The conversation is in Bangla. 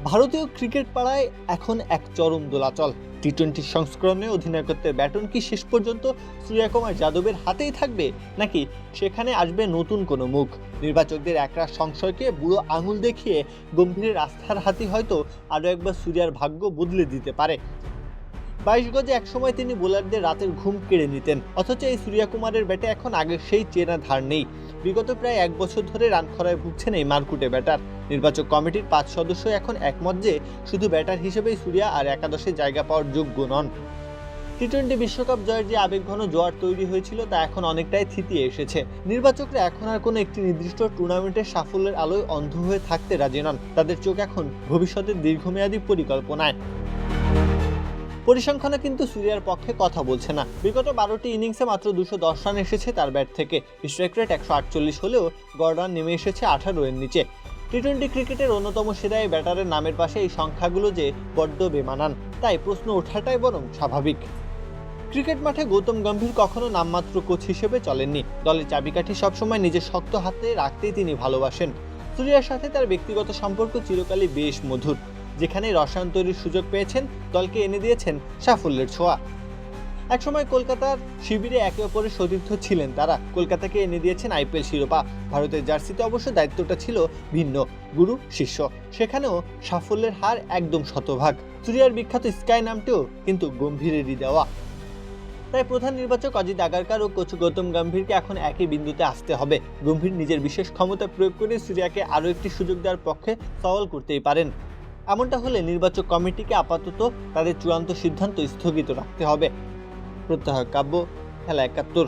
ভারতীয় ক্রিকেট পাড়ায় এখন এক চরম দোলাচল। টি-20 সংস্করণে অধিনায়কত্বের ব্যাটন কি শেষ পর্যন্ত সূর্যকুমার যাদবের হাতেই থাকবে, নাকি সেখানে আসবে নতুন কোনো মুখ? নির্বাচকদের একরাশ সংশয়কে বুড়ো আঙুল দেখিয়ে গম্ভীরের আস্থার হাতি হয়তো আরও একবার সূর্যার ভাগ্য বদলে দিতে পারে। 22 গজে একসময় তিনি বোলারদের রাতের ঘুম কেড়ে নিতেন, অথচ এই সূর্যকুমারের ব্যাটে এখন আগের সেই চেনা ধার নেই। বিগত প্রায় 1 বছর ধরে রান খরায় ভুগছেন এই মারকুটে ব্যাটার। নির্বাচক কমিটির 5 সদস্য এখন একমত যে শুধু ব্যাটার হিসেবেই সূর্যা আর একাদশে জায়গা পাওয়ার যোগ্য নন। টি-20 বিশ্বকাপ জয়ের যে আবেগঘন জোয়ার তৈরি হয়েছিল তা এখন অনেকটাই থিতিয়ে এসেছে। নির্বাচকরা এখন আর কোনো একটি নির্দিষ্ট টুর্নামেন্টের সাফল্যের আলোয় অন্ধ হয়ে থাকতে রাজি নন। তাদের চোখ এখন ভবিষ্যতের দীর্ঘমেয়াদী পরিকল্পনায়। পরিসংখ্যানে কিন্তু সূর্যার পক্ষে কথা বলছে না। বিগত 12টি ইনিংসে মাত্র 210 রান এসেছে তার ব্যাট থেকে। স্ট্রাইক রেট 148 হলেও গড় রান নেমে এসেছে 18 এর নিচে। টি-20 ক্রিকেটের অন্যতম সেরা এই ব্যাটারের নামের পাশে এই সংখ্যাগুলো যে বড্ড বেমানান, তাই প্রশ্ন ওঠাটাই বরং স্বাভাবিক। ক্রিকেট মাঠে গৌতম গম্ভীর কখনো নামমাত্র কোচ হিসেবে চলেননি। দলের চাবিকাঠি সবসময় নিজের শক্ত হাতে রাখতেই তিনি ভালোবাসেন। সূর্যার সাথে তার ব্যক্তিগত সম্পর্ক চিরকালই বেশ মধুর। যেখানে রসায়ন তৈরির সুযোগ পেয়েছেন, দলকে এনে দিয়েছেন সাফল্যের ছোঁয়া। একসময় কলকাতার শিবিরে একে অপরের সতীর্থ ছিলেন তারা। কলকাতাকে এনে দিয়েছেন আইপিএল শিরোপা। ভারতের জার্সিতে অবশ্য দায়িত্বটা ছিল ভিন্ন, গুরু শিষ্য। সেখানেও সাফল্যের হার একদম শতভাগ। সূর্যার বিখ্যাত স্কাই নামটিও কিন্তু গম্ভীরেরই দেওয়া। তাই প্রধান নির্বাচক অজিত আগারকার ও কোচ গৌতম গম্ভীরকে এখন একই বিন্দুতে আসতে হবে। গম্ভীর নিজের বিশেষ ক্ষমতা প্রয়োগ করে সূর্যাকে আরও একটি সুযোগ দেওয়ার পক্ষে সওয়াল করতেই পারেন। এমনটা হলে নির্বাচক কমিটিকে আপাতত তাদের চূড়ান্ত সিদ্ধান্ত স্থগিত রাখতে হবে। প্রত্যহ কাব্য, খেলা 71।